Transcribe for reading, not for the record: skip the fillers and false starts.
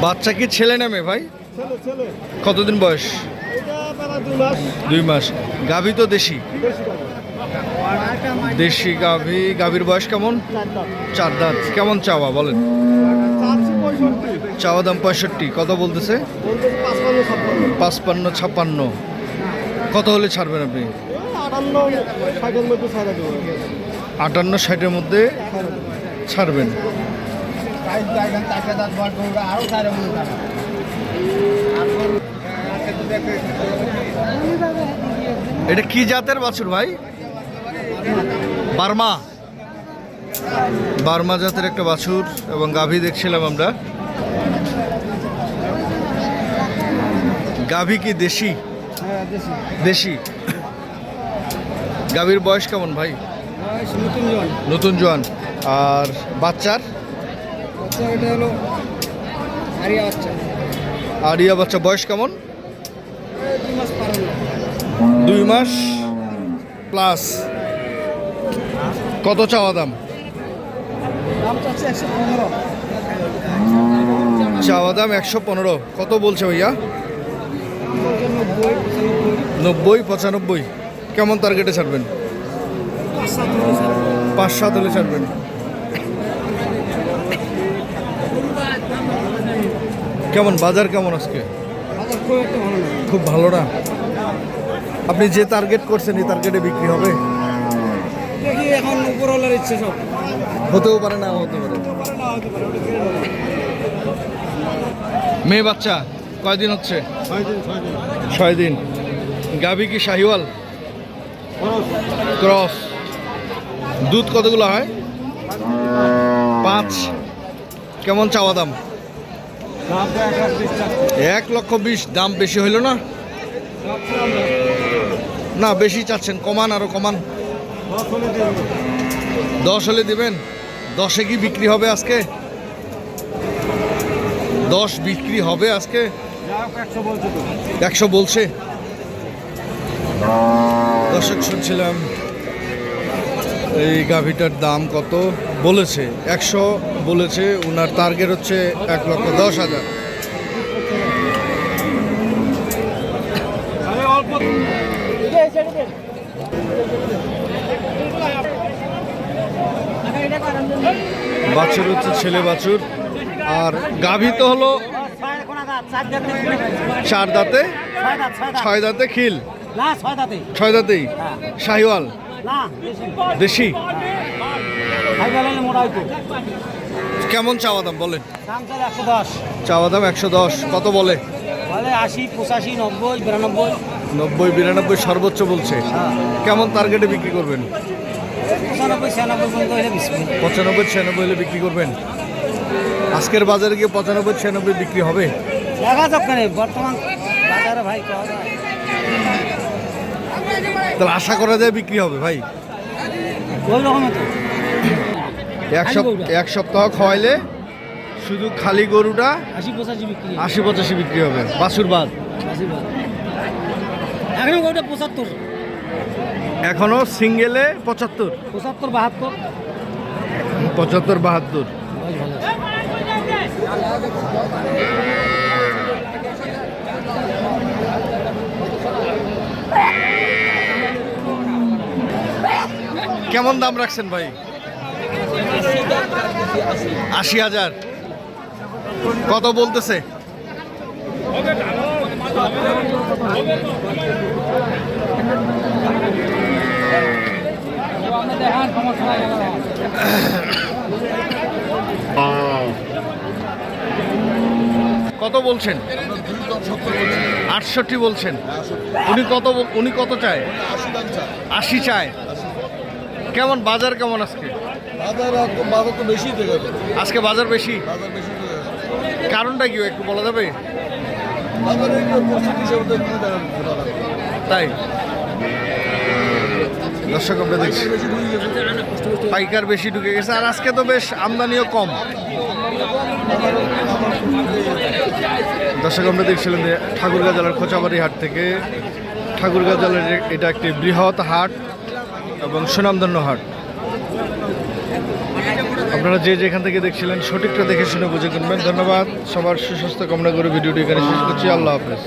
বাচ্চা কি ছেলে না মেয়ে ভাই? কতদিন বয়স? 2 মাস। গাভী তো দেশি? দেশি গাভী। গাভীর বয়স কেমন? 4 দাঁত। কেমন চাওয়া বলেন? চাওয়া দাম 65। কত বলতেছে? 55 56। কত হলে ছাড়বেন আপনি? 58 60-এর মধ্যে ছাড়বেন। এটা কি জাতের বাছুর ভাই? বার্মা। বার্মা জাতের একটা বাছুর এবং গাভী দেখছিলাম আমরা। গাভী কি দেশি? দেশি। গাভীর বয়স কেমন ভাই? নতুন জোয়ান। আর বাচ্চার? আরিয়া বাচ্চা। বয়স কেমন? 2 মাস প্লাস। কত চাওয়া দাম? চাওয়া দাম 115। কত বলছে ভাইয়া? 90 95। কেমন টার্গেটে ছাড়বেন? 5-7 হলে ছাড়বেন। কেমন বাজার কেমন আজকে? খুব ভালো না। আপনি যে টার্গেট করছেন এই টার্গেটে বিক্রি হবে? এখন উপরওয়ালার ইচ্ছে সব। হতেও পারে না হতে পারে। মেয়ে বাচ্চা কয়দিন হচ্ছে? 6 দিন। গাভী কি শাহিওয়াল ক্রস? দুধ কতগুলো হয়? 5। কেমন চাওয়া দাম? 1,20,000। দাম বেশি হইল না? না বেশি চাচ্ছেন, কমান, আরো কমান। 10 হলে দিবেন। 10-এ কি বিক্রি হবে আজকে? 10 বিক্রি হবে আজকে? 100 বলছে। দর্শক শুনছিলাম এই গাভীটার দাম কত বলেছে? 100 বলেছে। ওনার টার্গেট হচ্ছে 1,10,000। বাছুর হচ্ছে ছেলে বাছুর। আর গাভী তো হলো 4 দাঁতে 6 দাঁতে খিল। 6 দাঁতেই। শাহিওয়াল দেশি। কেমন চাওয়া দাম বলেন? চাওয়া দাম 110। কত বলে? 80 85 90 92। 90 92 সর্বোচ্চ বলছে। কেমন টার্গেটে বিক্রি করবেন? 95 96 হলে বিক্রি করবেন। আজকের বাজারে গিয়ে 95 96 বিক্রি হবে? দেখা যাক বর্তমান বাজারে ভাই। তাহলে আশা করা যায় বিক্রি হবে ভাই? ওই রকম তো। এক সপ্তাহ খাওয়াইলে শুধু খালি গরুটা 80-85 বিক্রি হবে। বাছুর বাদ এখনো সিঙ্গেলে 75 72। কেমন দাম রাখছেন ভাই? 80,000। কত বলতেছে? কত বলছেন? 68 বলছেন। উনি কত চায়? 80 চায়। কেমন বাজার কেমন আজকে? বাজার তো বেশি। আজকে বাজার বেশি। কারণটা কি একটু বলা যাবে? তাই দর্শক আমরা দেখছি পাইকার বেশি ঢুকে গেছে। আর আজকে তো বেশ আমদানিও কম। দর্শক আমরা দেখছিলাম যে ঠাকুরগাঁ জেলার খোঁচাবাড়ি হাট থেকে। ঠাকুরগাঁ জেলার এটা একটি বৃহৎ হাট। এবং সুনামধন্য হাট। আপনারা যে যেখান থেকে দেখছিলেন সঠিকটা দেখে শুনে বুঝে কিনবেন। ধন্যবাদ, সবার সুস্বাস্থ্য কামনা করে ভিডিওটি এখানে শেষ করছি। আল্লাহ হাফেজ।